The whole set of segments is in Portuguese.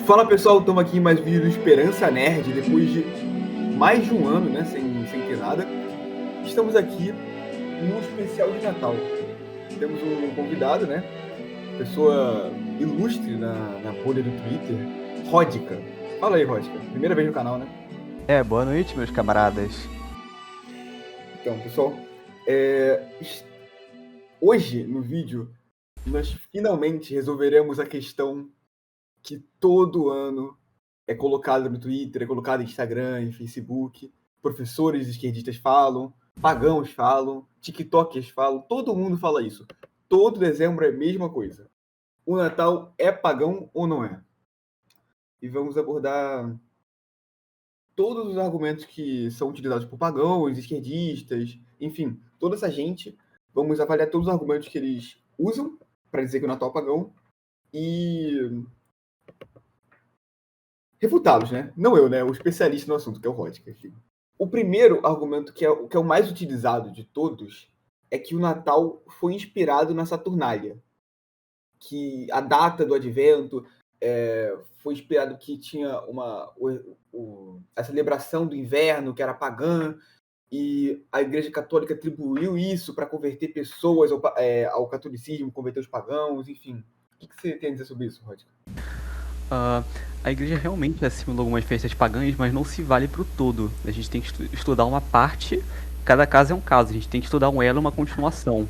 Fala pessoal, estamos aqui em mais um vídeo do Esperança Nerd, depois de mais de um ano, né, sem ter nada. Estamos aqui no especial de Natal. Temos um convidado, né, pessoa ilustre na bolha do Twitter, Ródica. Fala aí, Ródica, primeira vez no canal, né? Boa noite, meus camaradas. Então, pessoal, hoje no vídeo nós finalmente resolveremos a questão que todo ano é colocada no Twitter, é colocada no Instagram, em Facebook. Professores esquerdistas falam, pagãos falam, tiktokers falam, todo mundo fala isso. Todo dezembro é a mesma coisa. O Natal é pagão ou não é? E vamos abordar todos os argumentos que são utilizados por pagãos, esquerdistas, enfim, toda essa gente. Vamos avaliar todos os argumentos que eles usam para dizer que o Natal é pagão e refutá-los, né? Não eu, né? O especialista no assunto, que é o Rodker. O primeiro argumento, que é o mais utilizado de todos, é que o Natal foi inspirado na Saturnália. Que a data do advento foi inspirado que tinha a celebração do inverno, que era pagã, e a Igreja Católica atribuiu isso para converter pessoas ao catolicismo, converter os pagãos, enfim. O que você tem a dizer sobre isso, Rodker? A igreja realmente assimilou algumas festas pagãs, mas não se vale pro todo. A gente tem que estudar uma parte, cada caso é um caso, a gente tem que estudar um elo e uma continuação.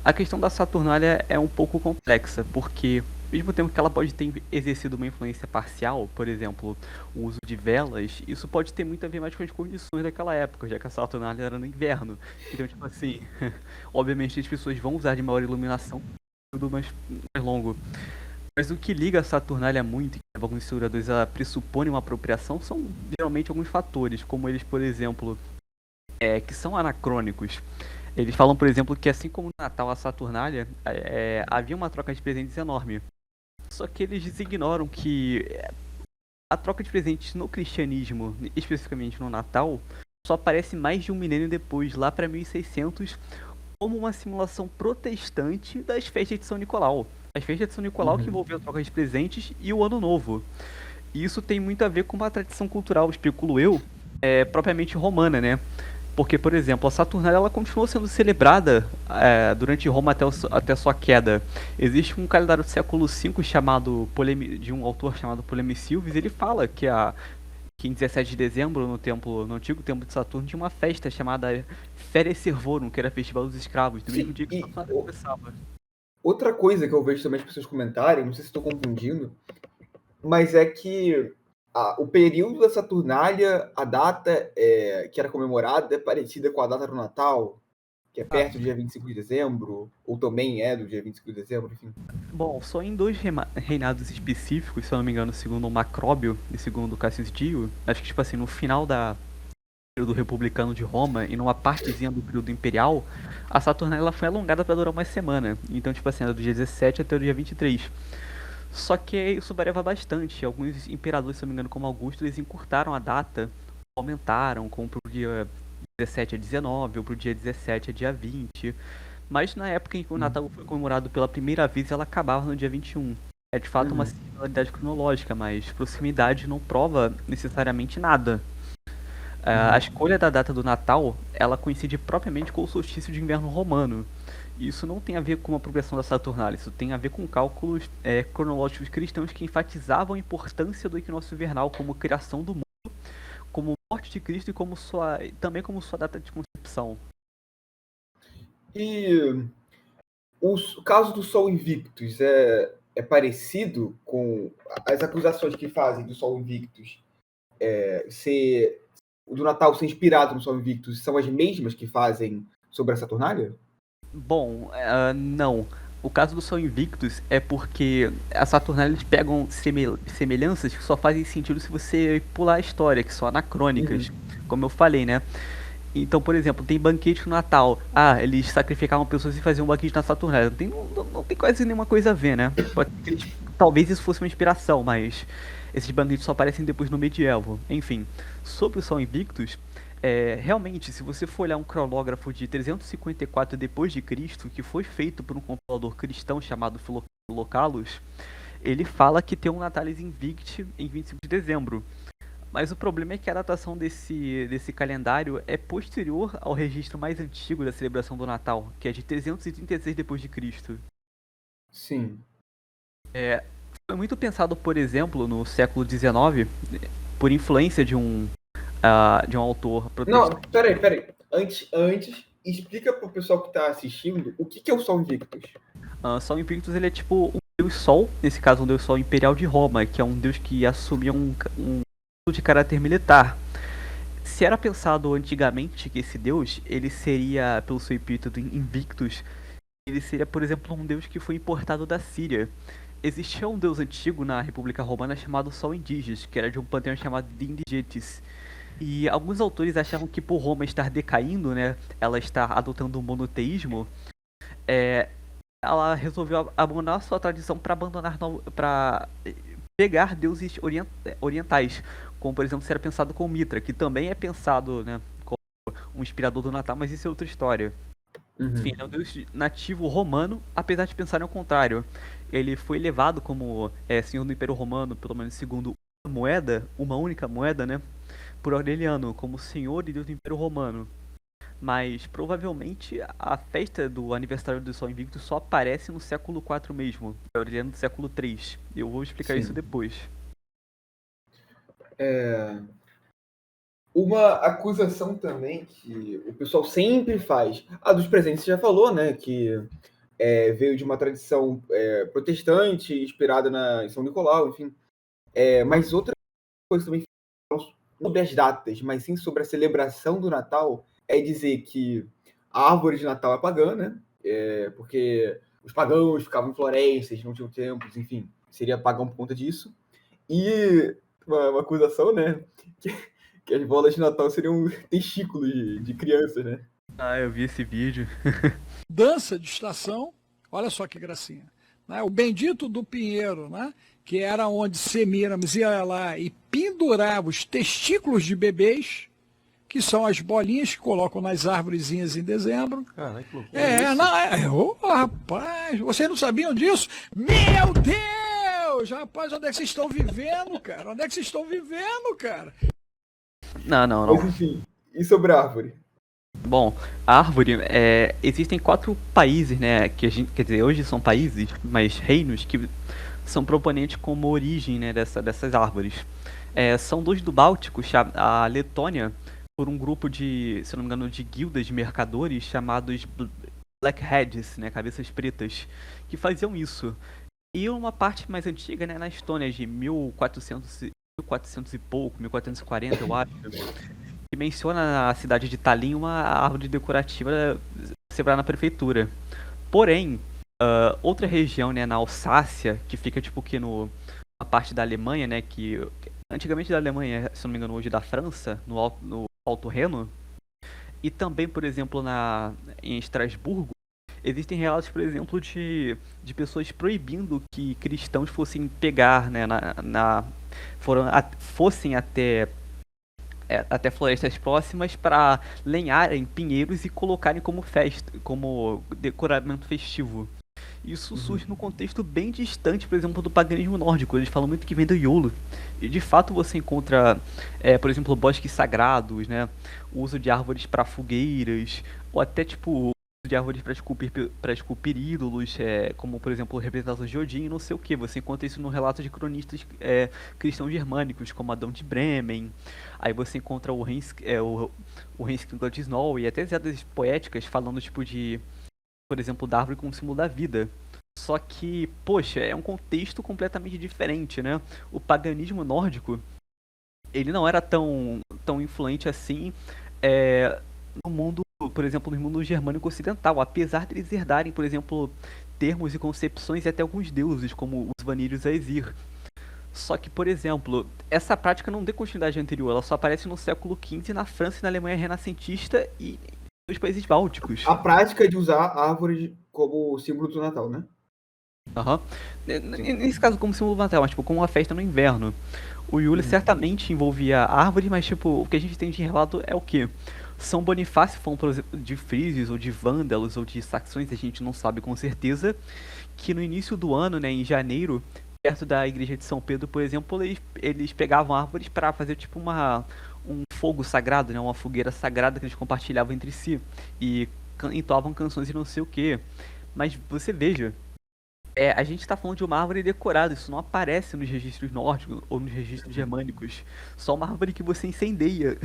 A questão da Saturnália é um pouco complexa, porque ao mesmo tempo que ela pode ter exercido uma influência parcial, por exemplo, o uso de velas, isso pode ter muito a ver mais com as condições daquela época, já que a Saturnália era no inverno. Então, tipo assim, obviamente as pessoas vão usar de maior iluminação, tudo mais longo. Mas o que liga a Saturnália muito, que alguns historiadores pressupõem uma apropriação, são geralmente alguns fatores, como eles, por exemplo, que são anacrônicos. Eles falam, por exemplo, que assim como no Natal a Saturnália, havia uma troca de presentes enorme. Só que eles ignoram que a troca de presentes no cristianismo, especificamente no Natal, só aparece mais de um milênio depois, lá para 1600, como uma simulação protestante das festas de São Nicolau. As festas de São Nicolau que envolviam a troca de presentes e o Ano Novo. E isso tem muito a ver com uma tradição cultural, especulo eu, propriamente romana, né? Porque, por exemplo, a Saturnália ela continuou sendo celebrada durante Roma até sua queda. Existe um calendário do século V de um autor chamado Polemicilves, ele fala que em 17 de dezembro, no antigo templo de Saturno, tinha uma festa chamada Feria Servorum, que era Festival dos Escravos, do mesmo dia que Saturnália começava. Outra coisa que eu vejo também as pessoas comentarem, não sei se estou confundindo, mas é que o período da Saturnália, a data que era comemorada é parecida com a data do Natal, que é perto do dia 25 de dezembro, ou também é do dia 25 de dezembro, enfim. Bom, só em dois reinados específicos, se eu não me engano, segundo o Macróbio e segundo o Cassius Dio, acho que, tipo assim, no final do período republicano de Roma e numa partezinha do período imperial, a Saturnália ela foi alongada para durar uma semana. Então, tipo assim, era do dia 17 até o dia 23. Só que isso variava bastante. Alguns imperadores, se eu não me engano, como Augusto, eles encurtaram a data, aumentaram, como pro dia 17 a 19, ou pro dia 17 a dia 20. Mas na época em que o Natal foi comemorado pela primeira vez, ela acabava no dia 21. É de fato uma similaridade cronológica, mas proximidade não prova necessariamente nada. A escolha da data do Natal, ela coincide propriamente com o solstício de inverno romano. Isso não tem a ver com a progressão da Saturnália, isso tem a ver com cálculos cronológicos cristãos que enfatizavam a importância do equinócio invernal como criação do mundo, como morte de Cristo e também como sua data de concepção. E o caso do Sol Invictus é parecido com as acusações que fazem do Sol Invictus do Natal ser inspirado no Sol Invictus são as mesmas que fazem sobre a Saturnália? Bom, não. O caso do Sol Invictus é porque a Saturnália eles pegam semelhanças que só fazem sentido se você pular a história, que são anacrônicas, como eu falei, né? Então, por exemplo, tem banquete no Natal. Eles sacrificavam pessoas e faziam um banquete na Saturnália. Não tem quase nenhuma coisa a ver, né? Talvez isso fosse uma inspiração, mas esses banquetes só aparecem depois no medieval. Enfim, sobre o Sol Invictus, realmente, se você for olhar um cronógrafo de 354 depois de Cristo, que foi feito por um compilador cristão chamado Filocalos, ele fala que tem um Natalis Invicti em 25 de dezembro. Mas o problema é que a datação desse calendário é posterior ao registro mais antigo da celebração do Natal, que é de 336 depois de Cristo. Sim. Foi muito pensado, por exemplo, no século XIX, por influência de um autor Não, protestante. peraí. Antes, explica pro pessoal que tá assistindo o que é o Sol Invictus. Sol Invictus, ele é tipo um deus sol, nesse caso um deus sol imperial de Roma, que é um deus que assumia um de caráter militar. Se era pensado antigamente que esse deus, ele seria, pelo seu epíteto Invictus, ele seria, por exemplo, um deus que foi importado da Síria. Existia um deus antigo na República Romana chamado Sol Indígenas, que era de um panteão chamado de Indigetes. E alguns autores achavam que por Roma estar decaindo, né, ela estar adotando um monoteísmo, ela resolveu abandonar sua tradição para pegar deuses orientais, como por exemplo se era pensado com Mitra, que também é pensado, né, como um inspirador do Natal, mas isso é outra história. Enfim, é um deus nativo romano, apesar de pensarem ao contrário. Ele foi levado como senhor do Império Romano, pelo menos segundo uma única moeda, né, por Aureliano, como senhor e deus do Império Romano. Mas provavelmente a festa do aniversário do Sol Invicto só aparece no século IV mesmo, Aureliano do século III. Eu vou explicar isso depois. Uma acusação também que o pessoal sempre faz. A dos presentes você já falou, né? Que veio de uma tradição protestante, inspirada em São Nicolau, enfim. Mas outra coisa também, não sobre as datas, mas sim sobre a celebração do Natal, é dizer que a árvore de Natal é pagã, né? Porque os pagãos ficavam em florestas, não tinham templos, enfim, seria pagão por conta disso. E uma acusação, né? Que as bolas de Natal seriam testículos de crianças, né? Ah, eu vi esse vídeo. Dança de estação, olha só que gracinha. Né? O Bendito do Pinheiro, né? Que era onde Semiramis ia lá e pendurava os testículos de bebês, que são as bolinhas que colocam nas árvorezinhas em dezembro. Caralho, que loucura. Rapaz, vocês não sabiam disso? Meu Deus! Rapaz, onde é que vocês estão vivendo, cara? Onde é que vocês estão vivendo, cara? Não. Mas enfim, e sobre a árvore? Bom, a árvore, existem 4 países, né, que a gente, quer dizer, hoje são países, mas reinos que são proponentes como origem, né, dessas árvores. São 2 do Báltico, a Letônia, por um grupo de, se não me engano, de guildas de mercadores chamados Blackheads, né, cabeças pretas, que faziam isso. E uma parte mais antiga, né, na Estônia, de 1400 e pouco, 1440, eu acho, que menciona na cidade de Tallinn uma árvore decorativa celebrada na prefeitura. Porém, outra região, né, na Alsácia, que fica tipo que na parte da Alemanha, né, que antigamente da Alemanha, se não me engano, hoje da França, no Alto Reno, e também, por exemplo, em Estrasburgo, existem relatos, por exemplo, de pessoas proibindo que cristãos fossem pegar, né, fossem até florestas próximas para lenharem pinheiros e colocarem como festa, como decoramento festivo. Isso surge num contexto bem distante, por exemplo, do paganismo nórdico. Eles falam muito que vem do Yule. E de fato você encontra, por exemplo, bosques sagrados, né? O uso de árvores para fogueiras, ou até tipo o uso de árvores para esculpir ídolos, como por exemplo representações de Odin e não sei o que. Você encontra isso no relato de cronistas cristãos germânicos, como Adão de Bremen. Aí você encontra o Henskildad Snow e até as poéticas falando tipo de, por exemplo, da árvore como símbolo da vida. Só que, poxa, é um contexto completamente diferente, né? O paganismo nórdico, ele não era tão influente assim no mundo, por exemplo, no mundo germânico ocidental, apesar de eles herdarem, por exemplo, termos e concepções e até alguns deuses, como os Vanirius Aesir. Só que, por exemplo, essa prática não tem continuidade anterior, ela só aparece no século XV na França e na Alemanha renascentista e nos países bálticos. A prática de usar a árvore como símbolo do Natal, né? Nesse caso como símbolo do Natal, mas tipo, como uma festa no inverno. O Yule certamente envolvia árvore, mas tipo, o que a gente tem de relato é o quê? São Bonifácio falando, por exemplo, de frísios, ou de vândalos, ou de saxões, a gente não sabe com certeza, que no início do ano, né, em janeiro, perto da igreja de São Pedro, por exemplo, eles pegavam árvores para fazer tipo um fogo sagrado, né? Uma fogueira sagrada que eles compartilhavam entre si. E entoavam canções e não sei o que. Mas você veja, a gente tá falando de uma árvore decorada, isso não aparece nos registros nórdicos ou nos registros germânicos. Só uma árvore que você incendeia.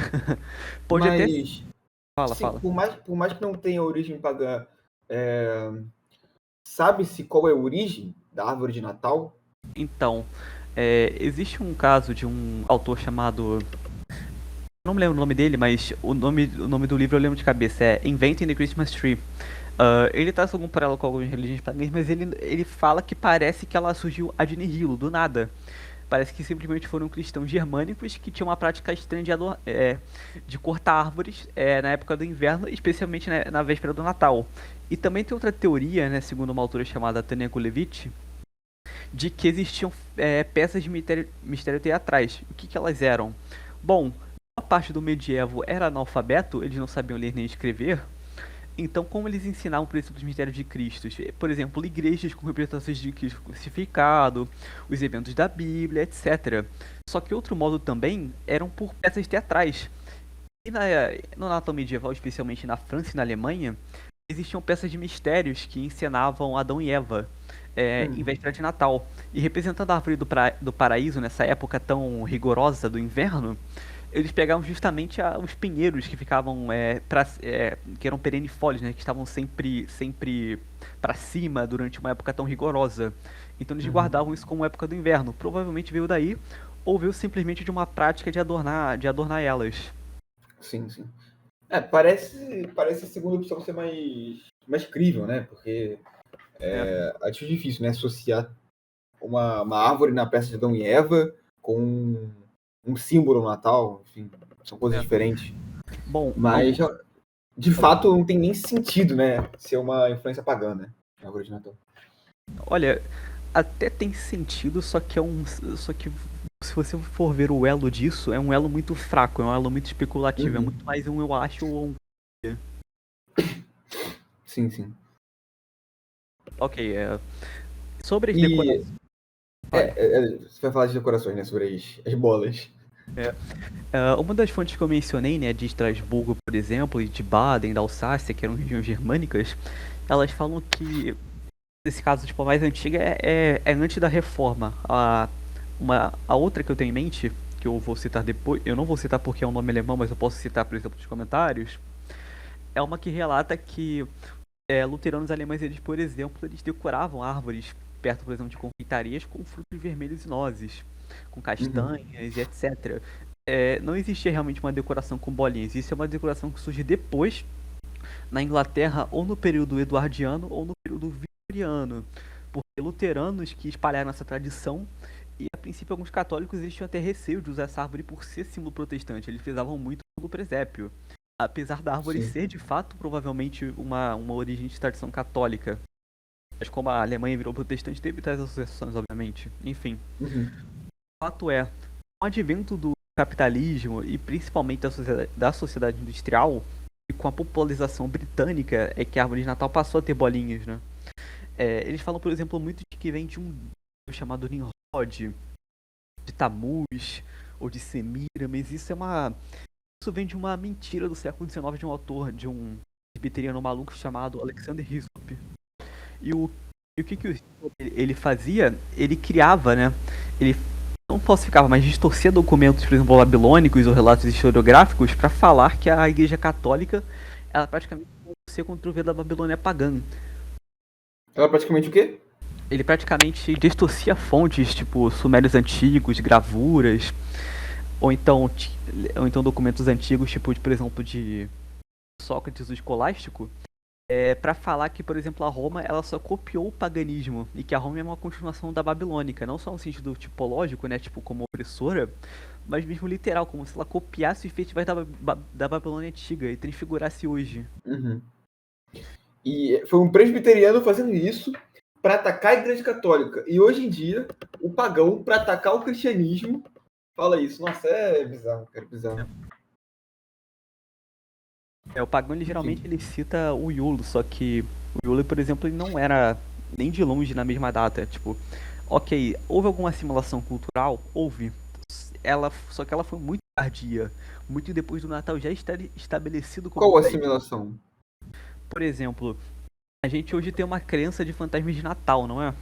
Pode até. Mas, sim, Fala. por mais que não tenha origem pagã, sabe-se qual é a origem da árvore de Natal? Então, existe um caso de um autor chamado. Não me lembro o nome dele, mas o nome do livro eu lembro de cabeça. É Inventing the Christmas Tree. Ele traz algum paralelo com algumas religiões pagãs, mas ele fala que parece que ela surgiu ad nihilo, do nada. Parece que simplesmente foram cristãos germânicos que tinham uma prática estranha de cortar árvores na época do inverno, especialmente na véspera do Natal. E também tem outra teoria, né, segundo uma autora chamada Tania Gulevich, de que existiam peças de mistério teatrais. O que elas eram? Bom, a parte do medievo era analfabeto, eles não sabiam ler nem escrever. Então, como eles ensinavam por exemplo os mistérios de Cristo? Por exemplo, igrejas com representações de Cristo crucificado, os eventos da Bíblia, etc. Só que outro modo também eram por peças teatrais. E no Natal medieval, especialmente na França e na Alemanha, existiam peças de mistérios que encenavam Adão e Eva em véspera de Natal. E representando a árvore do paraíso nessa época tão rigorosa do inverno, eles pegavam justamente os pinheiros que ficavam que eram perennifólios, né, que estavam sempre para cima durante uma época tão rigorosa. Então eles guardavam isso como época do inverno. Provavelmente veio daí, ou veio simplesmente de uma prática de adornar elas. Sim, sim. Parece a segunda opção ser mais crível, né? Porque acho difícil, né? Associar uma árvore na peça de Adão e Eva com um símbolo no Natal, enfim, são coisas diferentes. Bom, mas de fato não tem nem sentido, né? Ser uma influência pagã, né? A árvore de Natal. Olha, até tem sentido, só que se você for ver o elo disso, é um elo muito fraco, é um elo muito especulativo, é muito mais um eu acho ou um. Sim, sim. Ok, sobre as decorações. Você vai falar de decorações, né? Sobre as bolas. Uma das fontes que eu mencionei, né, de Estrasburgo, por exemplo, e de Baden, da Alsácia, que eram regiões germânicas, elas falam que, nesse caso, tipo, a mais antiga é antes da reforma. A outra que eu tenho em mente, que eu vou citar depois, eu não vou citar porque é um nome alemão, mas eu posso citar, por exemplo, nos comentários, é uma que relata que luteranos alemães, eles, por exemplo, eles decoravam árvores perto, por exemplo, de confeitarias com frutos vermelhos e nozes, com castanhas e etc. Não existia realmente uma decoração com bolinhas. Isso é uma decoração que surge depois na Inglaterra, ou no período eduardiano ou no período vitoriano, porque luteranos que espalharam essa tradição, e a princípio alguns católicos eles tinham até receio de usar essa árvore por ser símbolo protestante. Eles prezavam muito do presépio, apesar da árvore ser de fato provavelmente uma origem de tradição católica. Mas como a Alemanha virou protestante, teve tais associações, obviamente. Enfim. O fato é, com o advento do capitalismo e principalmente da sociedade industrial, e com a popularização britânica, é que a árvore de Natal passou a ter bolinhas, né? Eles falam, por exemplo, muito de que vem de um deus chamado Nimrod, de Tammuz, ou de Semiramis. Isso vem de uma mentira do século XIX de um autor, de um presbiteriano maluco chamado Alexander Hislop. E o que ele fazia? Ele criava, né? Ele não falsificava, mas distorcia documentos, por exemplo, babilônicos ou relatos historiográficos para falar que a Igreja Católica ela praticamente se contra o V da Babilônia pagã. Ela praticamente o quê? Ele praticamente distorcia fontes, tipo sumérios antigos, gravuras, ou então documentos antigos, tipo, por exemplo, de Sócrates, o Escolástico, para falar que, por exemplo, a Roma ela só copiou o paganismo e que a Roma é uma continuação da babilônica, não só no sentido tipológico, né, tipo como opressora, mas mesmo literal, como se ela copiasse os festivais da Babilônia antiga e transfigurasse hoje. E foi um presbiteriano fazendo isso para atacar a Igreja Católica. E hoje em dia, o pagão, para atacar o cristianismo, fala isso. Nossa, é bizarro, cara, bizarro. O pagão, ele, geralmente, ele cita o Iulo, só que o Iulo, por exemplo, ele não era nem de longe na mesma data. Tipo, Ok, houve alguma assimilação cultural? Houve. Só que ela foi muito tardia, muito depois do Natal já estar estabelecido como Qual a festa. assimilação? Por exemplo, a gente hoje tem uma crença de fantasmas de Natal, não é?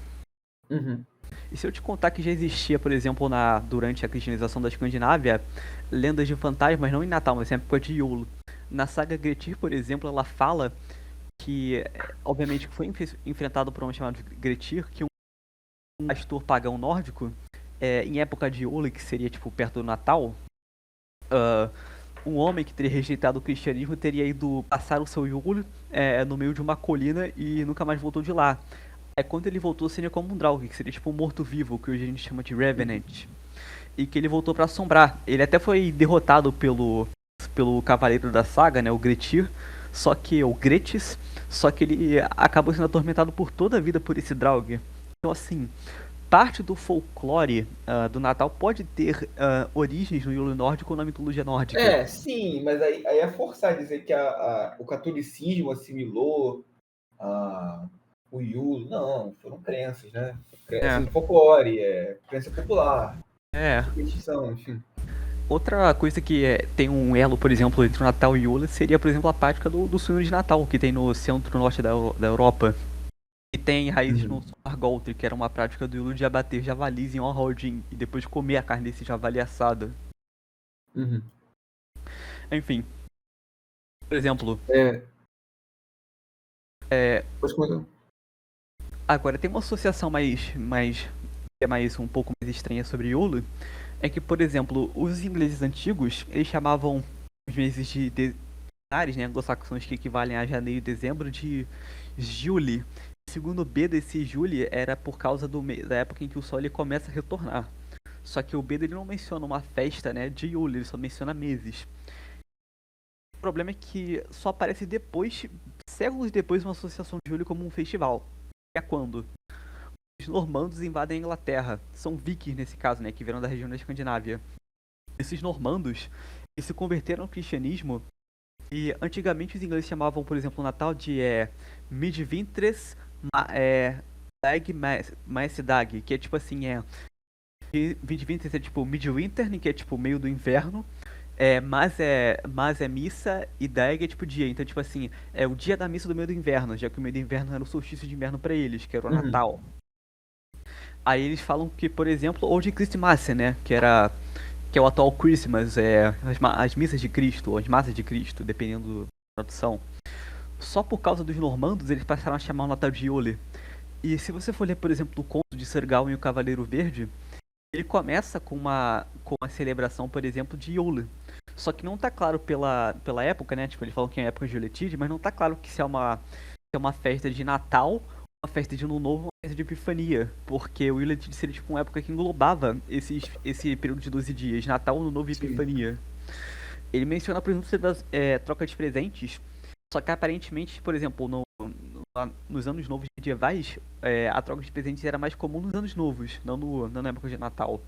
Uhum. E se eu te contar que já existia, por exemplo, durante a cristianização da Escandinávia, lendas de fantasmas, não em Natal, mas em época de Yule. Na saga Grettir, por exemplo, ela fala que, obviamente, foi enfrentado por um chamado Grettir, que um pastor pagão nórdico, em época de Yule, que seria tipo perto do Natal, um homem que teria rejeitado o cristianismo teria ido passar o seu Yule no meio de uma colina e nunca mais voltou de lá. Quando ele voltou, seria como um Draug, que seria tipo um morto-vivo, que hoje a gente chama de Revenant. E que ele voltou pra assombrar. Ele até foi derrotado pelo cavaleiro da saga, né, o Grettir, o Gretis, só que ele acabou sendo atormentado por toda a vida por esse Draug. Então, assim, parte do folclore do Natal pode ter origens no Yule nórdico ou na mitologia nórdica. Sim, mas aí é forçar a dizer que o catolicismo assimilou o Yule. Não, foram crenças, né? É, Assim, folclore, crença popular, é. superstição, enfim. Outra coisa que tem um elo, por exemplo, entre o Natal e o Yule seria, por exemplo, a prática do sonho de Natal, que tem no centro-norte da Europa. E tem raízes no Svargoltr, que era uma prática do Yule de abater javalis em honra ao Odin e depois comer a carne desse javali assada. Uhum. Enfim, por exemplo, Pode comentar. agora tem uma associação que é mais um pouco mais estranha sobre Yule, é que, por exemplo, os ingleses antigos, eles chamavam os meses de né, anglo-saxões que equivalem a janeiro e dezembro de Juli. Segundo o B desse Juli era por causa da época em que o sol ele começa a retornar. Só que o Beda ele não menciona uma festa, né, de Yule, ele só menciona meses. O problema é que só aparece depois, séculos depois, uma associação de Yule como um festival. É quando os normandos invadem a Inglaterra. São vikings nesse caso, né, que vieram da região da Escandinávia. Esses normandos eles se converteram ao cristianismo e antigamente os ingleses chamavam, por exemplo, o Natal de Midwinter's Dag Dag, que é tipo assim, Midwinter é tipo Midwinter, que é tipo meio do inverno, mas é missa e Dag é tipo dia, então tipo assim, é o dia da missa do meio do inverno, já que o meio do inverno era o solstício de inverno pra eles, que era o Natal. Aí eles falam que, por exemplo, ou de Christmas, né, que é o atual Christmas, as missas de Cristo, ou as massas de Cristo, dependendo da tradução. Só por causa dos normandos, eles passaram a chamar o Natal de Yule. E se você for ler, por exemplo, o conto de Sir Gawain e o Cavaleiro Verde, ele começa com uma celebração, por exemplo, de Yule. Só que não tá claro pela época, né? Tipo, eles falam que é a época de Yuletide, mas não tá claro que se é uma festa de Natal, uma festa de Ano Novo, uma festa de Epifania. Porque o Yuletide seria tipo uma época que englobava esse período de 12 dias, Natal, Ano Novo e Epifania. Ele menciona, por exemplo, troca de presentes, só que aparentemente, por exemplo, nos anos novos medievais, a troca de presentes era mais comum nos anos novos, não na época de Natal.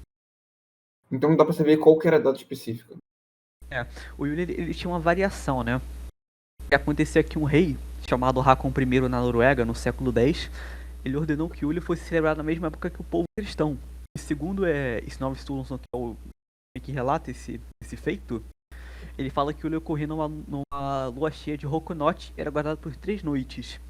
Então não dá pra saber qual que era a data específica. O Yule ele tinha uma variação, né? E acontecia que um rei, chamado Hakon I na Noruega, no século X, ele ordenou que o Yule fosse celebrado na mesma época que o povo cristão. E segundo Snorri Sturluson, que é o que relata esse feito, ele fala que o Yule ocorria numa lua cheia de Rokunoth e era guardado por 3 noites.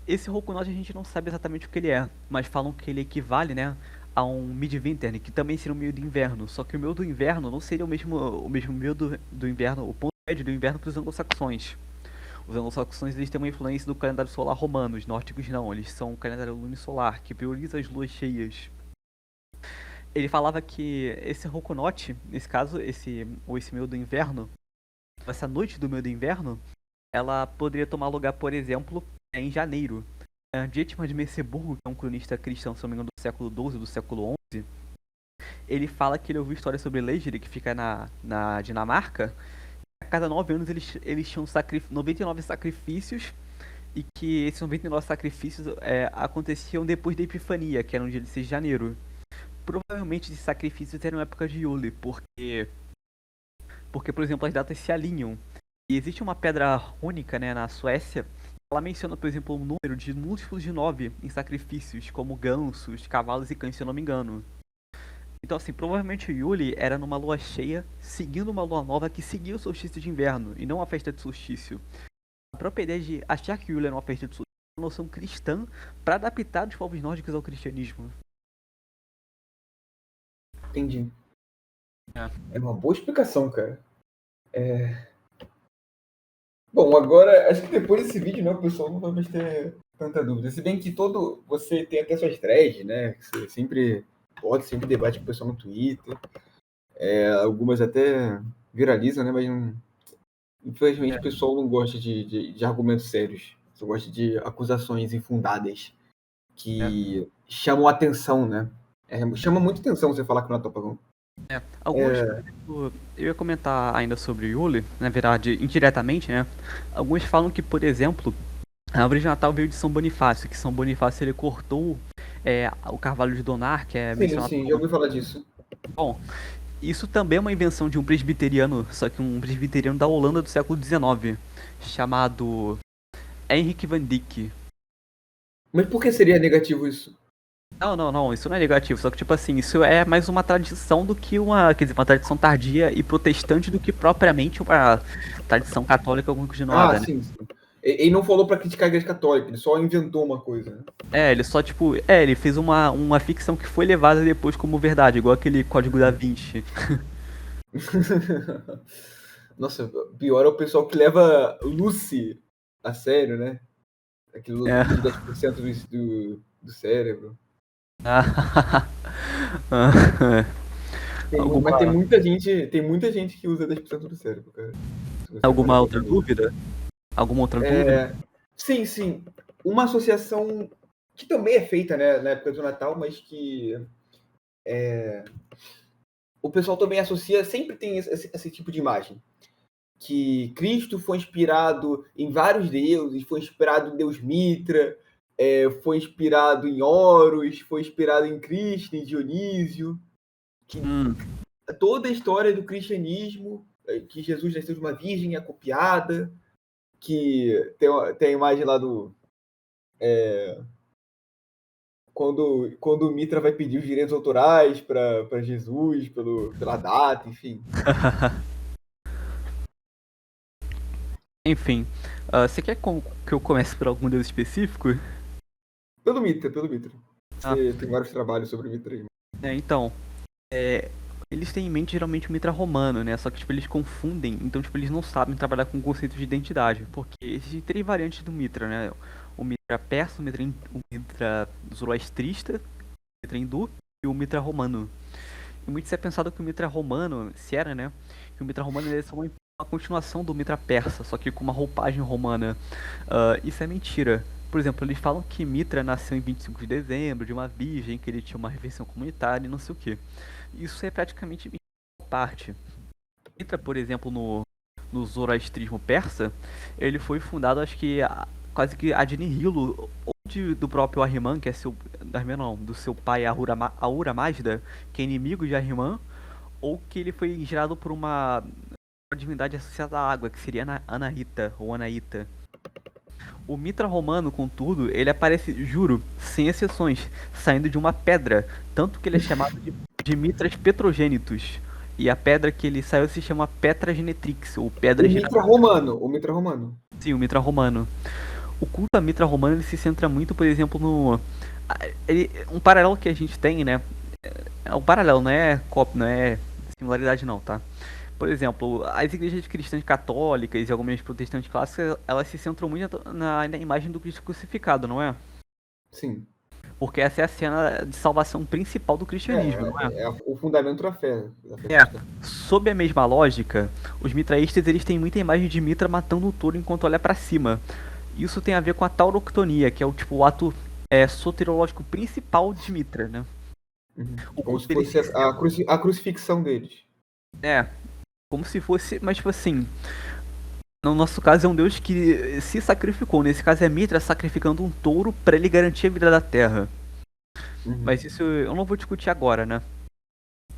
Esse Rokunoth a gente não sabe exatamente o que ele é, mas falam que ele equivale, né, a um Midwinter, que também seria um meio do inverno. Só que o meio do inverno não seria o mesmo meio do inverno, o ponto médio do inverno para os anglo-saxões. Os anglo-saxões eles têm uma influência do calendário solar romano, os nórdicos não, eles são um calendário lunisolar, que prioriza as luas cheias. Ele falava que esse Rokunoth, nesse caso, esse meio do inverno, essa noite do meio do inverno, ela poderia tomar lugar, por exemplo, em janeiro. Dietmar de Merseburgo, que é um cronista cristão, se não me engano, do século XII, do século XI, ele fala que ele ouviu histórias sobre Leger, que fica na Dinamarca. A cada 9 anos eles tinham 99 sacrifícios, e que esses 99 sacrifícios aconteciam depois da Epifania, que era no dia de 6 de janeiro. Provavelmente esses sacrifícios eram época de Yule, porque, por exemplo, as datas se alinham. E existe uma pedra única, né, na Suécia, ela menciona, por exemplo, um número de múltiplos de 9 em sacrifícios, como gansos, cavalos e cães, se eu não me engano. Então, assim, provavelmente o Yule era numa lua cheia, seguindo uma lua nova que seguia o solstício de inverno, e não a festa de solstício. A própria ideia de achar que Yule era uma festa de solstício é uma noção cristã para adaptar os povos nórdicos ao cristianismo. Entendi. É. É uma boa explicação, cara. Bom, agora, acho que depois desse vídeo, né, o pessoal não vai mais ter tanta dúvida. Se bem que você tem até suas threads, né? Que você sempre debate com o pessoal no Twitter. Algumas até viralizam, né? Mas infelizmente o pessoal não gosta de argumentos sérios. Só gosta de acusações infundadas que chamam atenção, né? Chama muita atenção você falar que não é Topagão. Alguns, por exemplo, eu ia comentar ainda sobre o Yule, na verdade, indiretamente, né? Alguns falam que, por exemplo, a árvore de Natal veio de São Bonifácio, que São Bonifácio ele cortou o carvalho de Donar, que é mencionado. Sim, já ouvi falar disso. Bom, isso também é uma invenção de um presbiteriano, só que um presbiteriano da Holanda do século XIX, chamado Henrik van Dyck. Mas por que seria negativo isso? Não, isso não é negativo, só que tipo assim, isso é mais uma tradição do que uma tradição tardia e protestante do que propriamente uma tradição católica ou continuada, né? Sim. Ele não falou pra criticar a Igreja Católica, ele só inventou uma coisa, né? Ele só ele fez uma ficção que foi levada depois como verdade, igual aquele Código da Vinci. Nossa, pior é o pessoal que leva Lucy a sério, né? Aquilo de 10% do cérebro. Mas tem muita gente que usa 10% do cérebro, cara. Alguma outra dúvida? Alguma outra dúvida? Sim. Uma associação que também é feita, né, na época do Natal, mas que o pessoal também associa, sempre tem esse tipo de imagem. Que Cristo foi inspirado em vários deuses, foi inspirado em Deus Mitra, foi inspirado em Horus, foi inspirado em Krishna, em Dionísio. Que toda a história do cristianismo, que Jesus nasceu de uma virgem, é copiada, que tem a imagem lá do... Quando o Mitra vai pedir os direitos autorais para Jesus, pela data, enfim. Enfim, você quer que eu comece por algum deus específico? Pelo Mitra. Você tem vários trabalhos sobre o Mitra aí. Então, eles têm em mente geralmente o Mitra romano, né? Só que tipo, eles confundem, então tipo, eles não sabem trabalhar com o conceito de identidade, porque existem 3 variantes do Mitra, né? O Mitra persa, o Mitra zoroastrista, o Mitra hindu e o Mitra romano. E muito se é pensado que o Mitra romano, né? Que o Mitra romano é só uma continuação do Mitra persa, só que com uma roupagem romana. Isso é mentira. Por exemplo, eles falam que Mitra nasceu em 25 de dezembro, de uma virgem, que ele tinha uma refeição comunitária e não sei o que. Isso é praticamente parte. Mitra, por exemplo, no zoroastrismo persa, ele foi fundado, acho que quase que ad nihilo, ou do próprio Ahriman, que é do seu pai Ahura Mazda, que é inimigo de Ahriman, ou que ele foi gerado por uma divindade associada à água, que seria Anahita ou Anaíta. O Mitra romano, contudo, ele aparece, juro, sem exceções, saindo de uma pedra, tanto que ele é chamado de Mitras Petrogênitos. E a pedra que ele saiu se chama Petra Genetrix, ou Pedra Mitra romano. Sim, o Mitra romano. O culto a Mitra romano ele se centra muito, por exemplo, um paralelo que a gente tem, né? É um paralelo, não é similaridade não, tá? Por exemplo, as igrejas cristãs católicas e algumas protestantes clássicas, elas se centram muito na imagem do Cristo crucificado, não é? Sim. Porque essa é a cena de salvação principal do cristianismo, não é? É o fundamento da fé. Sob a mesma lógica, os mitraístas eles têm muita imagem de Mitra matando o touro enquanto olha para cima. Isso tem a ver com a tauroctonia, que é o ato soterológico principal de Mitra, né? Como se fosse a crucifixão deles. Como se fosse, mas tipo assim, no nosso caso é um deus que se sacrificou, nesse caso é Mitra sacrificando um touro para ele garantir a vida da terra. Mas isso eu não vou discutir agora, né?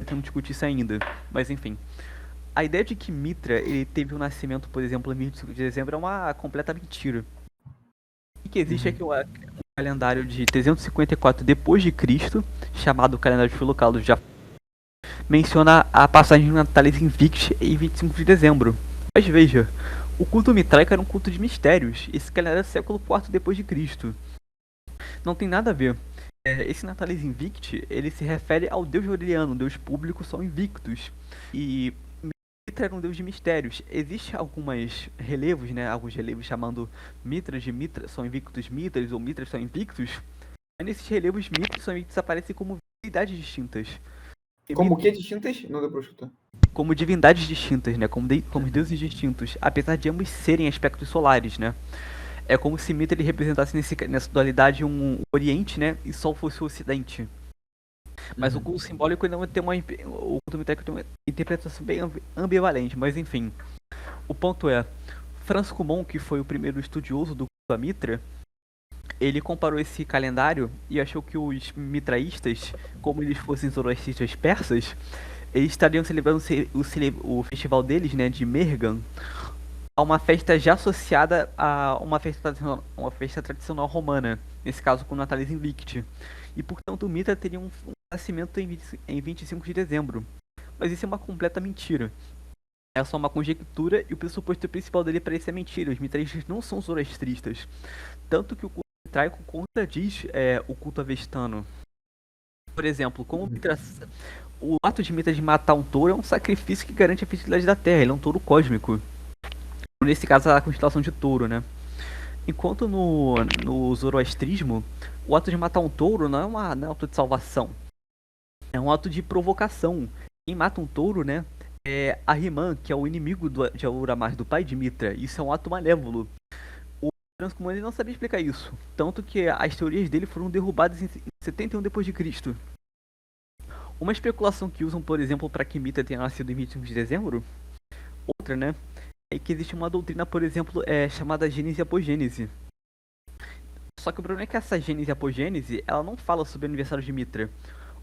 Eu tenho que discutir isso ainda, mas enfim. A ideia de que Mitra ele teve um nascimento, por exemplo, em 25 de dezembro é uma completa mentira. que existe é que um calendário de 354 depois de Cristo, chamado calendário de Filocalo, já menciona a passagem de Natalis Invicti em 25 de dezembro. Mas veja, o culto mitraico era um culto de mistérios. Esse calendário é do século IV depois de Cristo. Não tem nada a ver. Esse Natalis Invicti, ele se refere ao deus Aureliano, deus público Sol Invictus. E Mitra era um deus de mistérios. Existem alguns relevos, né? Alguns relevos chamando Mitras de Mitra, Sol Invictus Mitras ou Mitras Sol Invictus. Mas nesses relevos, Mitras e Sol Invictus aparecem como divindades distintas. Como que distintas? Não deu pra escutar. Como divindades distintas, né? Como deuses distintos, apesar de ambos serem aspectos solares, né? É como se Mitra ele representasse nessa dualidade um Oriente, né? E Sol fosse o Ocidente. Mas o culto simbólico ainda tem o culto mitraico tem uma interpretação bem ambivalente, mas enfim. O ponto é, Franz Cumont, que foi o primeiro estudioso do culto a Mitra, ele comparou esse calendário e achou que os mitraístas, como eles fossem zoroastristas persas, eles estariam celebrando o festival deles, né, de Mergan, a uma festa já associada a uma festa tradicional romana, nesse caso com Natalis Invicti. E portanto o Mitra teria um nascimento em 25 de dezembro. Mas isso é uma completa mentira. É só uma conjectura e o pressuposto principal dele para isso é mentira. Os mitraístas não são zoroastristas. Tanto que o culto mitraico contradiz o culto avestano. Por exemplo, o ato de Mitra de matar um touro é um sacrifício que garante a fertilidade da terra. Ele é um touro cósmico. Nesse caso, a constelação de touro, né? Enquanto no zoroastrismo, o ato de matar um touro não é um ato de salvação. É um ato de provocação. Quem mata um touro, né? É Ahriman, que é o inimigo de Ahura Mazda, do pai de Mitra. Isso é um ato malévolo. O Franz Cumont não sabia explicar isso. Tanto que as teorias dele foram derrubadas em 71 depois de Cristo. Uma especulação que usam, por exemplo, para que Mitra tenha nascido em 25 de dezembro, outra, né? É que existe uma doutrina, por exemplo, chamada Gênese e Apogênese. Só que o problema é que essa Gênese e Apogênese, ela não fala sobre o aniversário de Mitra.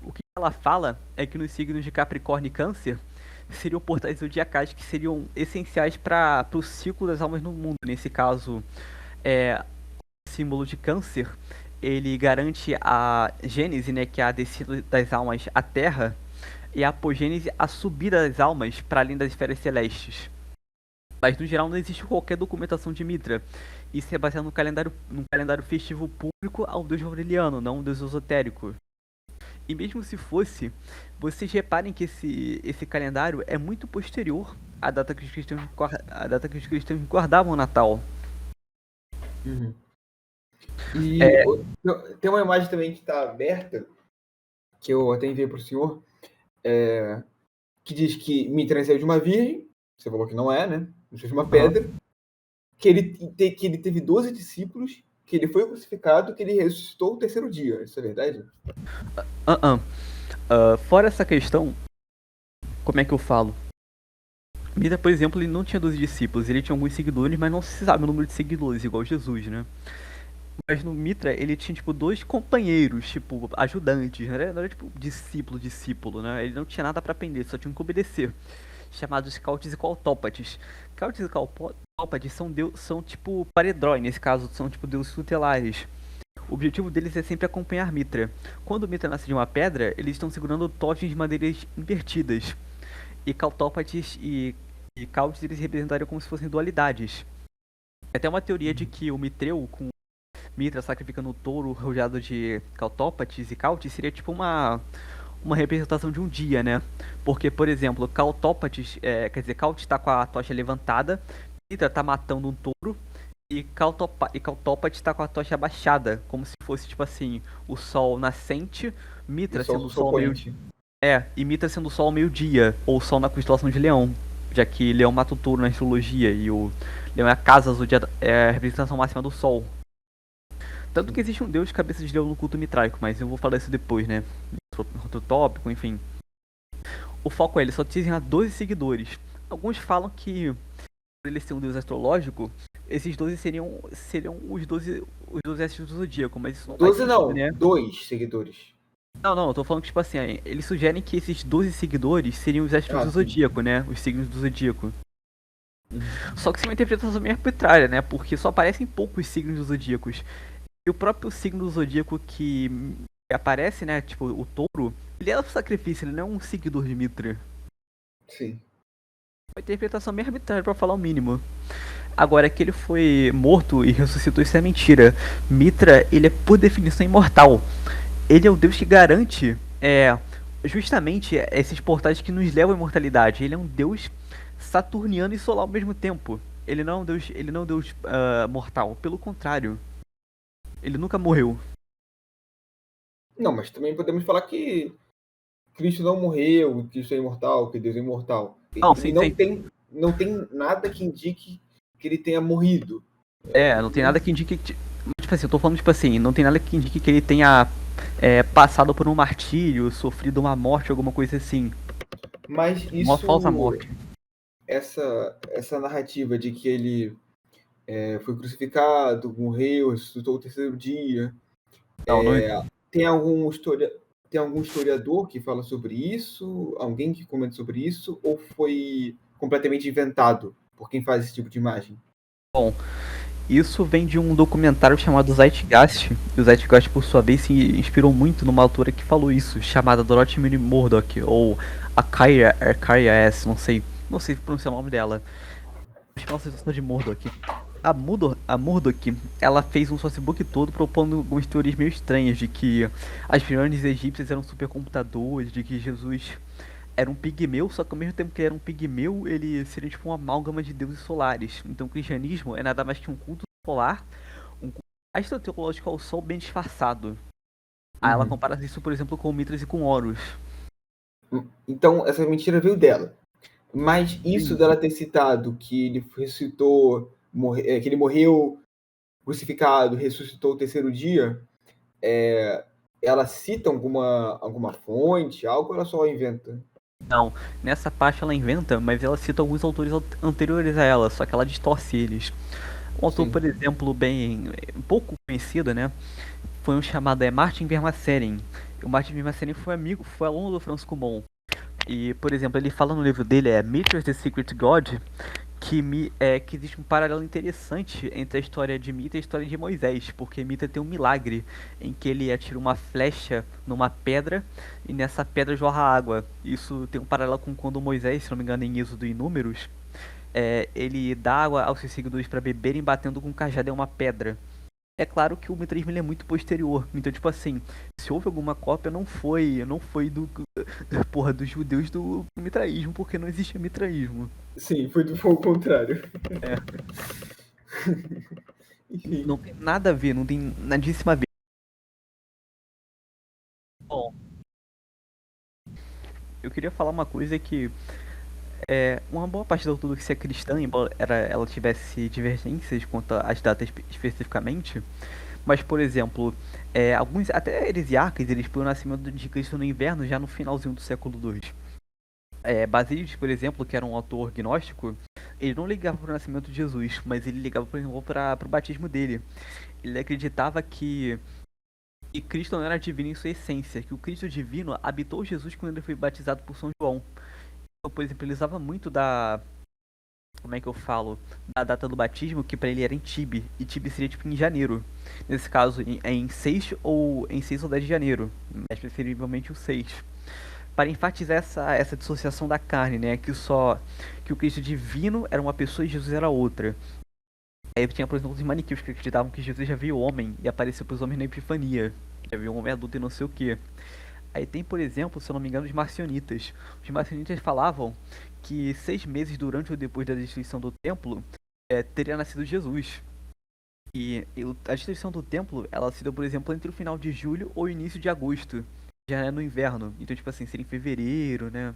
O que ela fala é que nos signos de Capricórnio e Câncer seriam portais zodiacais que seriam essenciais para o ciclo das almas no mundo. Nesse caso, o símbolo de Câncer, ele garante a Gênese, né, que é a descida das almas à Terra, e a Apogênese, a subida das almas para além das esferas celestes. Mas no geral não existe qualquer documentação de Mitra. Isso é baseado num calendário festivo público ao deus Aureliano, não um deus esotérico. E mesmo se fosse, vocês reparem que esse calendário é muito posterior à data que os cristãos guardavam o Natal. Uhum. E tem uma imagem também que está aberta, que eu até enviei para o senhor, que diz que Mitra nasceu de uma virgem, você falou que não é, né? Nasceu de uma pedra, que ele teve 12 discípulos, que ele foi crucificado, que ele ressuscitou o terceiro dia. Isso é verdade? Fora essa questão, como é que eu falo? Mitra, por exemplo, ele não tinha 12 discípulos, ele tinha alguns seguidores, mas não se sabe o número de seguidores, igual Jesus, né? Mas no Mitra, ele tinha, tipo, 2 companheiros, tipo, ajudantes, não era tipo, discípulo, né? Ele não tinha nada pra aprender, só tinha que obedecer. Chamados Cautes e Qualtópates. Cautes e Qualtópates são tipo paredrói, nesse caso, são tipo deuses tutelares. O objetivo deles é sempre acompanhar Mitra. Quando Mitra nasce de uma pedra, eles estão segurando tochas de madeiras invertidas. E Qualtópates e Cautes, eles representariam como se fossem dualidades. É até uma teoria de que o Mitreu, com Mitra sacrificando o touro rodeado de Qualtópates e Cautes, seria tipo uma representação de um dia, né? Porque, por exemplo, Qualtópates, Cautes está com a tocha levantada, Mitra está matando um touro, e Qualtópates está com a tocha abaixada, como se fosse, tipo assim, o sol nascente, Mitra sendo o sol ao meio-dia. E Mitra sendo o sol ao meio-dia, ou o sol na constelação de Leão, já que Leão mata o touro na astrologia, e o Leão é a casa zodiacal, é a representação máxima do sol. Tanto que existe um deus de cabeça de leão no culto mitraico, mas eu vou falar isso depois, né? Outro tópico, enfim. O foco ele só tinha 12 seguidores. Alguns falam que, por ele ser um deus astrológico, esses 12 seriam os 12 astros do zodíaco, mas isso não 12 faz não, sentido, né? 2 seguidores. Não, eu tô falando que, tipo assim, eles sugerem que esses 12 seguidores seriam os astros do zodíaco, né? Os signos do zodíaco. Só que isso é uma interpretação meio arbitrária, né? Porque só aparecem poucos signos dos zodíacos. E o próprio signo do zodíaco que aparece, né? Tipo, o touro, ele é o sacrifício, ele não é um seguidor de Mitra. Sim. Uma interpretação meio arbitrária, pra falar o mínimo. Agora, que ele foi morto e ressuscitou, isso é mentira. Mitra, ele é por definição imortal. Ele é o deus que garante justamente esses portais que nos levam à imortalidade. Ele é um deus saturniano e solar ao mesmo tempo. Ele não é um deus mortal. Pelo contrário, ele nunca morreu. Não, mas também podemos falar que Cristo não morreu, Cristo é imortal, que Deus é imortal. Não, Ele sim, sim. não tem nada que indique que ele tenha morrido. Não tem nada que indique que. Tipo assim, eu tô falando, tipo assim, não tem nada que indique que ele tenha passado por um martírio, sofrido uma morte, alguma coisa assim. Mas Uma isso, falsa morte. essa narrativa de que ele foi crucificado, morreu, ressuscitou o terceiro dia, Não, não. tem tem algum historiador que fala sobre isso? Alguém que comenta sobre isso? Ou foi completamente inventado por quem faz esse tipo de imagem? Bom, isso vem de um documentário chamado Zeitgeist. E o Zeitgeist, por sua vez, se inspirou muito numa autora que falou isso, chamada Dorothy Murray Murdoch, ou Akaya S, não sei pronunciar o nome dela. Acho que ela se de Murdoch. A Murdoch, ela fez um sociebook todo propondo algumas teorias meio estranhas de que as pirâmides egípcias eram supercomputadores, de que Jesus era um pigmeu, só que ao mesmo tempo que ele era um pigmeu, ele seria tipo uma amálgama de deuses solares. Então o cristianismo é nada mais que um culto solar, um culto astroteológico ao sol bem disfarçado. Aí ela compara isso, por exemplo, com Mithras e com Horus. Então, essa mentira veio dela. Mas isso Sim. dela ter citado que ele ressuscitou, que ele morreu crucificado, ressuscitou o terceiro dia, ela cita alguma fonte, algo, ou ela só inventa? Não, nessa parte ela inventa, mas ela cita alguns autores anteriores a ela, só que ela distorce eles. Um autor, Sim. por exemplo, bem pouco conhecido, né? Foi um chamado Martin Vermasseren. O Martin Vermasseren foi aluno do Francis Cumon. E, por exemplo, ele fala no livro dele, Mithras the Secret God, que existe um paralelo interessante entre a história de Mitra e a história de Moisés, porque Mitra tem um milagre em que ele atira uma flecha numa pedra e nessa pedra jorra água. Isso tem um paralelo com quando Moisés, se não me engano, em Êxodo e Números, ele dá água aos seus seguidores para beberem batendo com um cajado em uma pedra. É claro que o mitrismo ele é muito posterior. Então, tipo assim, se houve alguma cópia, não foi do porra dos judeus do mitraísmo, porque não existia mitraísmo. Sim, foi o contrário. É. Enfim. Não tem nada a ver, não tem nadíssima a ver. Bom, eu queria falar uma coisa que uma boa parte da ortodoxia cristã, embora ela tivesse divergências quanto às datas especificamente, mas, por exemplo, alguns, até heresiarcas, eles põem o nascimento de Cristo no inverno já no finalzinho do século II. Basílides, por exemplo, que era um autor gnóstico, ele não ligava para o nascimento de Jesus, mas ele ligava, por exemplo, para o batismo dele. Ele acreditava que Cristo não era divino em sua essência, que o Cristo divino habitou Jesus quando ele foi batizado por São João. Então, por exemplo, ele usava muito como é que eu falo? Da data do batismo, que para ele era em Tibe, e Tibe seria tipo em janeiro. Nesse caso, em 6 ou 10 de janeiro, mas preferivelmente o 6. Para enfatizar essa dissociação da carne, né? Que o Cristo divino era uma pessoa e Jesus era outra. Aí tinha, por exemplo, os maniqueus que acreditavam que Jesus já viu homem e apareceu para os homens na Epifania. Já viu um homem adulto e não sei o que. Aí tem, por exemplo, se eu não me engano, os marcionitas. Os marcionitas falavam que 6 meses durante ou depois da destruição do templo teria nascido Jesus. A destruição do templo, ela se deu, por exemplo, entre o final de julho ou início de agosto. Já é no inverno. Então, tipo assim, seria em fevereiro, né?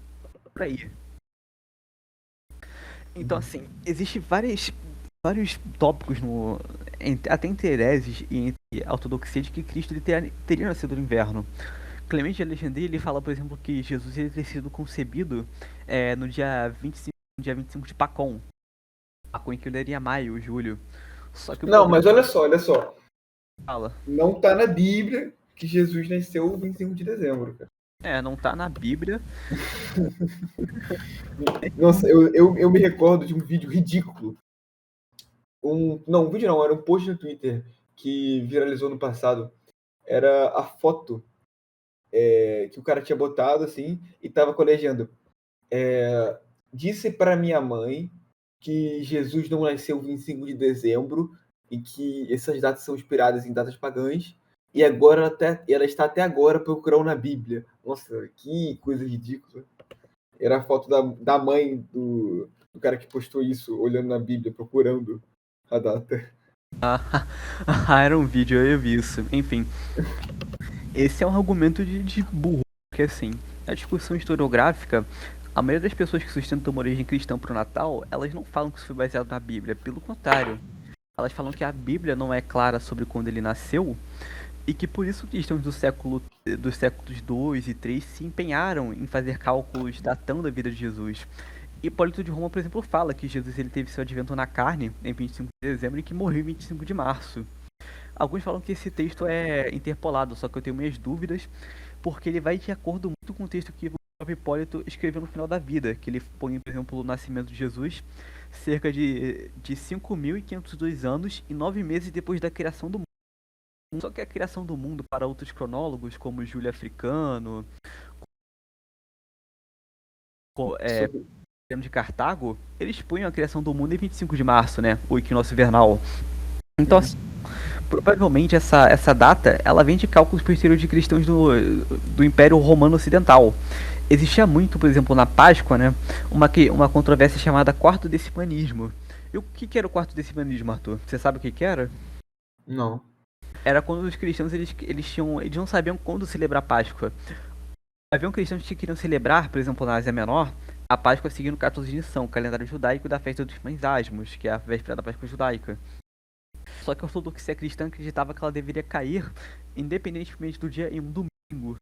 Por aí. Então, assim, existem vários tópicos até entre hereses e entre a ortodoxia de que Cristo ele teria nascido no inverno. Clemente de Alexandria, ele fala, por exemplo, que Jesus ele ter sido concebido no dia 25 de Pacon. Pacon equivaleria a maio ou julho. Só que o Não, problema mas olha só. fala. Não tá na Bíblia que Jesus nasceu 25 de dezembro, cara. Não tá na Bíblia. Nossa, eu me recordo de um vídeo ridículo. Um vídeo não, era um post no Twitter que viralizou no passado. Era a foto que o cara tinha botado, assim, e tava com a legenda. Disse para minha mãe que Jesus não nasceu 25 de dezembro e que essas datas são inspiradas em datas pagãs. E agora ela está até agora procurando na Bíblia. Nossa, que coisa ridícula. Era a foto da mãe do cara que postou isso, olhando na Bíblia, procurando a data. Era um vídeo, eu vi isso. Enfim, esse é um argumento de burro, porque assim, a discussão historiográfica, a maioria das pessoas que sustentam uma origem cristã pro Natal, elas não falam que isso foi baseado na Bíblia, pelo contrário. Elas falam que a Bíblia não é clara sobre quando ele nasceu, e que por isso cristãos dos séculos 2 e 3 se empenharam em fazer cálculos datando a vida de Jesus. Hipólito de Roma, por exemplo, fala que Jesus ele teve seu advento na carne em 25 de dezembro e que morreu em 25 de março. Alguns falam que esse texto é interpolado, só que eu tenho minhas dúvidas, porque ele vai de acordo muito com o texto que o próprio Hipólito escreveu no final da vida, que ele põe, por exemplo, o nascimento de Jesus cerca de 5.502 anos e 9 meses depois da criação do mundo. Só que a criação do mundo para outros cronólogos, como Júlio Africano, de Cartago, eles põem a criação do mundo em 25 de março, né? O equinócio vernal. Então, assim, provavelmente essa data, ela vem de cálculos posteriores de cristãos do Império Romano Ocidental. Existia muito, por exemplo, na Páscoa, né? Uma controvérsia chamada quartodecimanismo. E o que era o quartodecimanismo, Arthur? Você sabe o que era? Não. Era quando os cristãos eles não sabiam quando celebrar a Páscoa. Haviam cristãos que queriam celebrar, por exemplo, na Ásia Menor, a Páscoa seguindo o 14 de Nisan, o calendário judaico da festa dos pães asmos, que é a véspera da Páscoa judaica. Só que a ortodoxia cristã acreditava que ela deveria cair, independentemente do dia, em um domingo.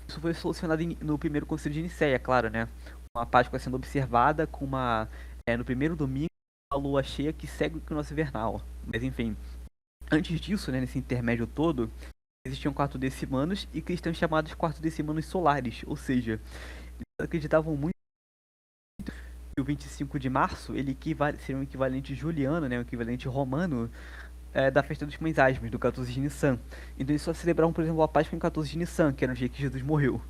Isso foi solucionado no primeiro concílio de Nicéia, claro, né? Uma Páscoa sendo observada com no primeiro domingo, a lua cheia que segue o equinócio vernal. Mas enfim, antes disso, né, nesse intermédio todo, existiam quartodecimanos e cristãos chamados quartodecimanos solares, ou seja, eles acreditavam muito que o 25 de março ele seria um equivalente juliano, né, um equivalente romano da festa dos pães asmos, do 14 de Nissan. Então eles só celebravam, por exemplo, a Páscoa em 14 de Nissan, que era o dia que Jesus morreu.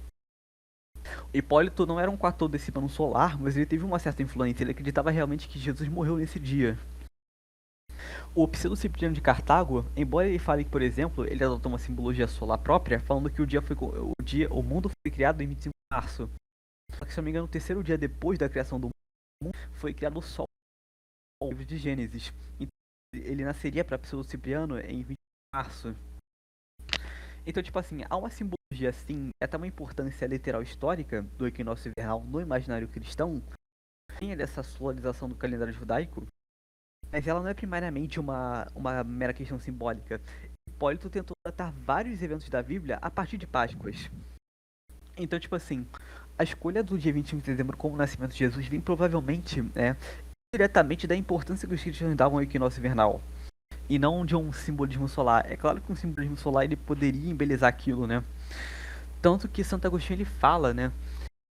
Hipólito não era um quartodecimano solar, mas ele teve uma certa influência, ele acreditava realmente que Jesus morreu nesse dia. O Pseudo-Cipriano de Cartago, embora ele fale que, por exemplo, ele adotou uma simbologia solar própria, falando que o mundo foi criado em 25 de março. Só que, se eu não me engano, o terceiro dia depois da criação do mundo foi criado o Sol, o livro de Gênesis. Então, ele nasceria para Pseudo-Cipriano em 20 de março. Então, tipo assim, há uma simbologia assim, até uma importância literal histórica do equinócio vernal no imaginário cristão, tem dessa solarização do calendário judaico, mas ela não é primariamente uma mera questão simbólica. Hipólito tentou tratar vários eventos da Bíblia a partir de Páscoas. Então, tipo assim, a escolha do dia 25 de dezembro como o nascimento de Jesus vem provavelmente diretamente da importância que os cristãos davam ao equinócio vernal. E não de um simbolismo solar. É claro que um simbolismo solar ele poderia embelezar aquilo, né? Tanto que Santo Agostinho ele fala, né?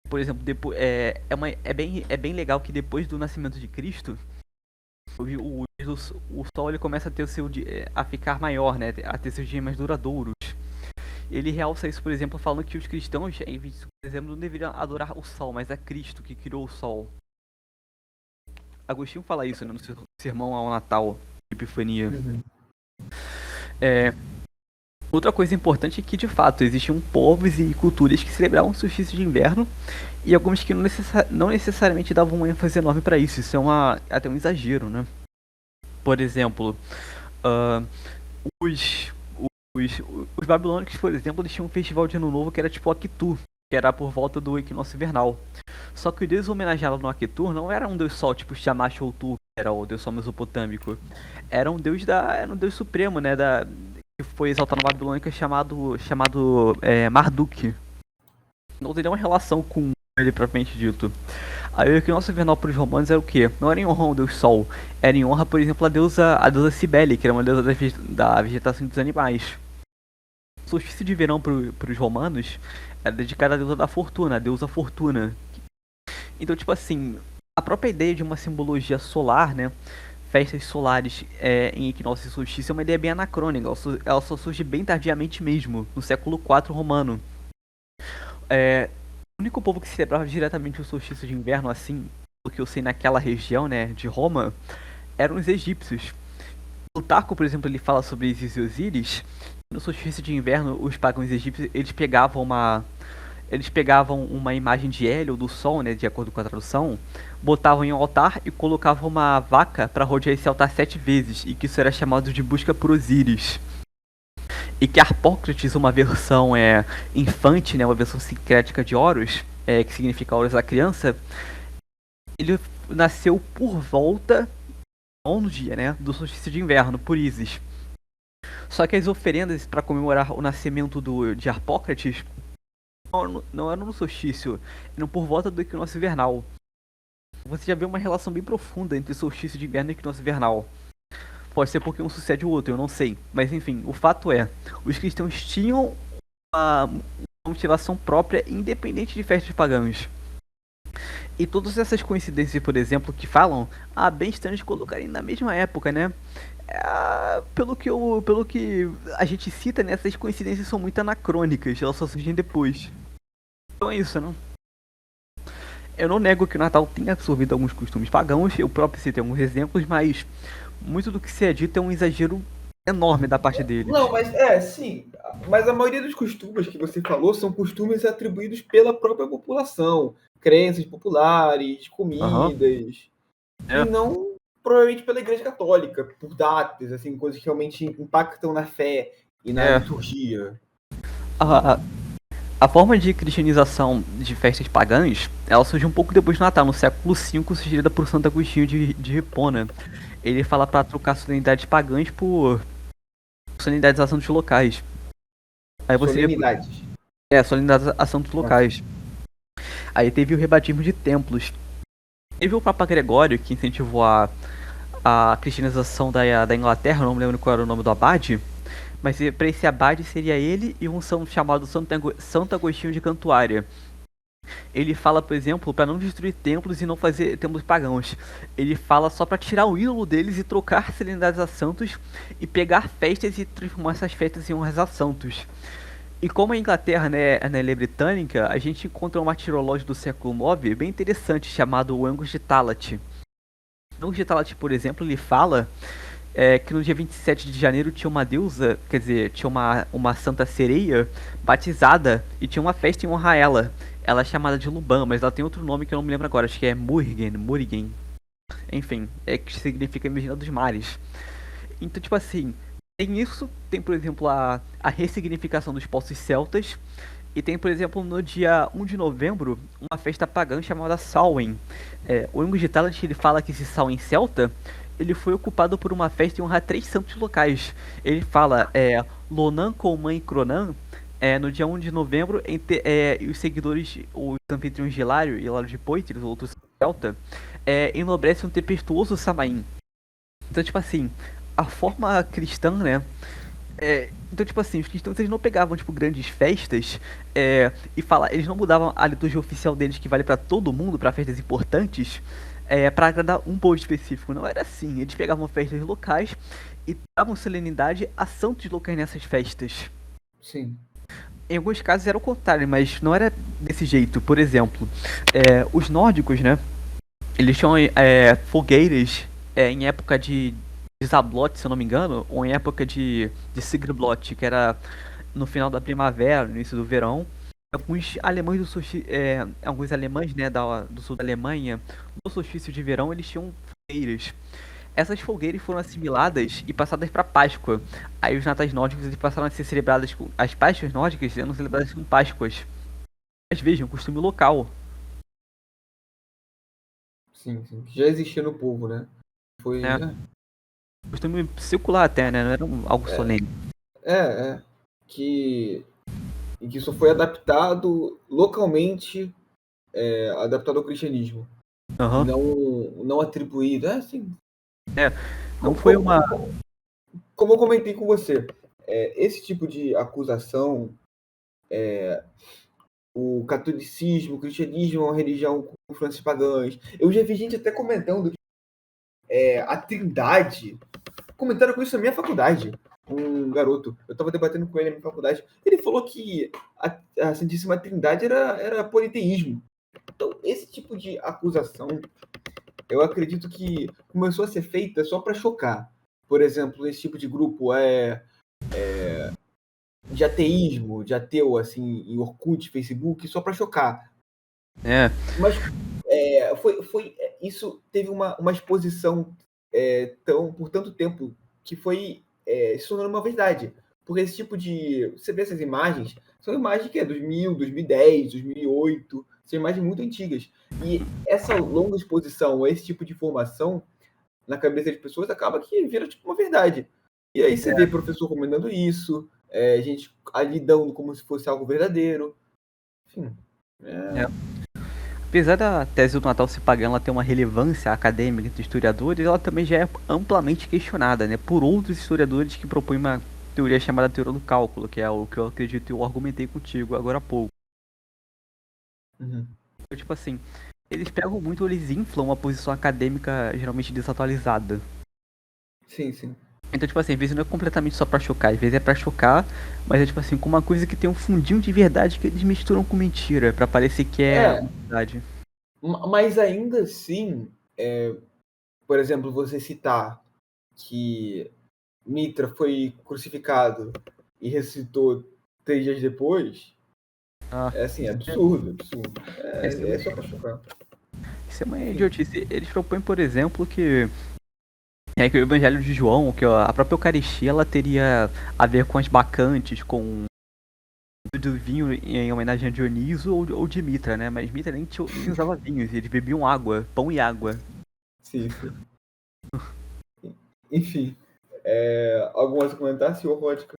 Por exemplo, depois, é bem legal que depois do nascimento de Cristo, o Sol ele começa a ter a ficar maior, né? A ter seus dias mais duradouros. Ele realça isso, por exemplo, falando que os cristãos em 25 de dezembro não deveriam adorar o Sol, mas a Cristo que criou o Sol. Agostinho fala isso, né, no seu sermão ao Natal, Epifania. Uhum. Outra coisa importante é que, de fato, existiam povos e culturas que celebravam o solstício de inverno e algumas que não necessariamente davam um ênfase enorme para isso. Isso é até um exagero, né? Por exemplo, os babilônicos, por exemplo, eles tinham um festival de ano novo que era tipo o Akitu, que era por volta do equinócio vernal. Só que o deus homenageado no Akitu não era um deus sol, tipo Shamash ou Tu, que era o deus sol mesopotâmico. Era um deus supremo, né, que foi exaltado na Babilônica chamado Marduk. Não tem nenhuma relação com ele propriamente dito. Aí o equinócio vernal para os romanos era o quê? Não era em honra ao deus sol, era em honra, por exemplo, a deusa Cibele, que era uma deusa da vegetação dos animais. solstício de verão para os romanos era dedicado à deusa da fortuna, a deusa Fortuna. Então, tipo assim, a própria ideia de uma simbologia solar, né? Festas solares em equinócio e solstício é uma ideia bem anacrônica. Ela só surge bem tardiamente mesmo, no século IV romano. O único povo que celebrava diretamente o solstício de inverno, assim, pelo que eu sei naquela região, né, de Roma, eram os egípcios. Plutarco, por exemplo, ele fala sobre Isis e Osíris. No solstício de inverno, os pagãos egípcios, eles pegavam uma imagem de Hélio, do Sol, né, de acordo com a tradução, botavam em um altar e colocavam uma vaca para rodear esse altar 7 vezes, e que isso era chamado de busca por Osíris. E que Harpócrates, uma versão infante, né, uma versão sincrética de Horus, que significa Horus a criança, ele nasceu por volta do 9º dia, né, do solstício de inverno, por Ísis. Só que as oferendas para comemorar o nascimento de Harpócrates não eram no solstício, eram por volta do equinócio invernal. Você já vê uma relação bem profunda entre solstício de inverno e equinócio invernal. Pode ser porque um sucede o outro, eu não sei. Mas enfim, o fato é, os cristãos tinham uma motivação própria, independente de festas pagãs. E todas essas coincidências, por exemplo, que falam, bem estranho de colocarem na mesma época, né? Pelo que a gente cita, né, essas coincidências são muito anacrônicas, elas só surgem depois. Então é isso, né? Eu não nego que o Natal tenha absorvido alguns costumes pagãos, eu próprio citei alguns exemplos, mas muito do que se é dito é um exagero enorme da parte deles. Não, mas sim. Mas a maioria dos costumes que você falou são costumes atribuídos pela própria população. Crenças populares, comidas. E não provavelmente pela Igreja Católica, por datas, assim, coisas que realmente impactam na fé e na liturgia. A forma de cristianização de festas pagãs, ela surge um pouco depois do Natal, no século V, sugerida por Santo Agostinho de Hipona. Ele fala para trocar solenidades pagãs por solenidades a santos locais. Aí você Solenidades. solenidades a santos locais. Aí teve o rebatismo de templos. Teve o Papa Gregório, que incentivou a cristianização da Inglaterra, não me lembro qual era o nome do abade, mas para esse abade seria ele e um santo chamado Santo Agostinho de Cantuária. Ele fala, por exemplo, para não destruir templos e não fazer templos pagãos. Ele fala só para tirar o ídolo deles e trocar solenidades a santos e pegar festas e transformar essas festas em honras a santos. E como a Inglaterra, né, ela é britânica, a gente encontra um martirológio do século IX bem interessante chamado o Angus de Talat. O Angus de Talat, por exemplo, ele fala que no dia 27 de janeiro tinha uma deusa, quer dizer, tinha uma santa sereia batizada e tinha uma festa em honra a ela. Ela é chamada de Luban, mas ela tem outro nome que eu não me lembro agora, acho que é Murigen. Enfim, que significa Menina dos Mares. Então, tipo assim, tem isso, tem, por exemplo, a ressignificação dos postos celtas, e tem, por exemplo, no dia 1 de novembro, uma festa pagã chamada Samhain. O Angus de Talat, ele fala que esse Samhain celta, ele foi ocupado por uma festa em honra a 3 santos locais. Ele fala, Lonan, Colman e Cronan, no dia 1 de novembro, os seguidores, os anfitriões de Hilário e Hilário de Poitiers, outros celta, enobrecem um tempestuoso Samhain. Então, tipo assim, a forma cristã, né? Então, tipo assim, os cristãos eles não pegavam, tipo, grandes festas eles não mudavam a liturgia oficial deles, que vale pra todo mundo, pra festas importantes, pra agradar um povo específico. Não era assim. Eles pegavam festas locais e davam solenidade a santos locais nessas festas. Sim. Em alguns casos era o contrário, mas não era desse jeito. Por exemplo, os nórdicos, né? Eles tinham fogueiras em época de Zablot, se eu não me engano, ou em época de Sigrblot, que era no final da primavera, no início do verão. Alguns alemães alguns alemães, né, do sul da Alemanha, no solstício de verão, eles tinham fogueiras. Essas fogueiras foram assimiladas e passadas para Páscoa. Aí os natais nórdicos eles passaram a ser celebradas com as Páscoas nórdicas sendo celebradas com Páscoas. Mas vejam, costume local. Sim. Já existia no povo, né? Foi. Costume circular até, né? Não era algo solene. Que isso foi adaptado localmente, adaptado ao cristianismo. Não atribuído. Não foi uma. Como eu comentei com você, esse tipo de acusação, o catolicismo, o cristianismo é uma religião com influências pagãs. Eu já vi gente até comentando a Trindade. Comentaram com isso na minha faculdade. Um garoto, eu estava debatendo com ele na minha faculdade. Ele falou que a Santíssima Trindade era politeísmo. Então, esse tipo de acusação, eu acredito que começou a ser feita só para chocar. Por exemplo, esse tipo de grupo de ateísmo, de ateu, assim, em Orkut, Facebook, só para chocar. Mas isso teve uma exposição por tanto tempo que se tornou uma verdade. Porque esse tipo de... Você vê essas imagens, são imagens que é 2000, 2010, 2008, são imagens muito antigas. E essa longa exposição, esse tipo de informação na cabeça das pessoas, acaba que vira tipo uma verdade. E aí você vê professor comentando isso, gente ali dando como se fosse algo verdadeiro. Enfim. Apesar da tese do Natal ser pagã ela ter uma relevância acadêmica entre historiadores, ela também já é amplamente questionada, né, por outros historiadores que propõem uma teoria chamada teoria do cálculo, que é o que eu acredito e eu argumentei contigo agora há pouco. Uhum. Então, tipo assim, eles pegam muito, eles inflam uma posição acadêmica geralmente desatualizada. Sim, sim. Então, tipo assim, às vezes não é completamente só pra chocar, às vezes é pra chocar, mas é tipo assim, com uma coisa que tem um fundinho de verdade que eles misturam com mentira, pra parecer que é verdade. Mas ainda assim, por exemplo, você citar que Mitra foi crucificado e ressuscitou 3 dias depois, é assim, absurdo. É só pra chocar. Isso é uma idiotice. Eles propõem, por exemplo, que que o Evangelho de João, que a própria Eucaristia, ela teria a ver com as bacantes, com do vinho em homenagem a Dioniso ou de Mitra, né? Mas Mitra nem usava vinhos, eles bebiam água, pão e água. Sim, sim. Enfim, algum outro comentário, senhor Ródica?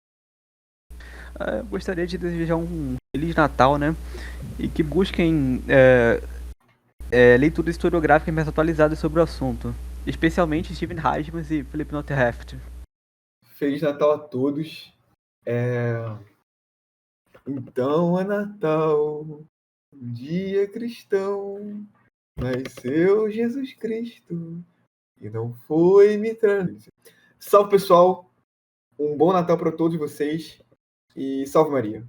Eu gostaria de desejar um Feliz Natal, né? E que busquem leituras historiográficas mais atualizadas sobre o assunto. Especialmente Steven Heisman e Philip Notheft. Feliz Natal a todos. Então é Natal, um dia cristão, nasceu Jesus Cristo e não foi Mitra. Salve, pessoal. Um bom Natal para todos vocês e salve Maria.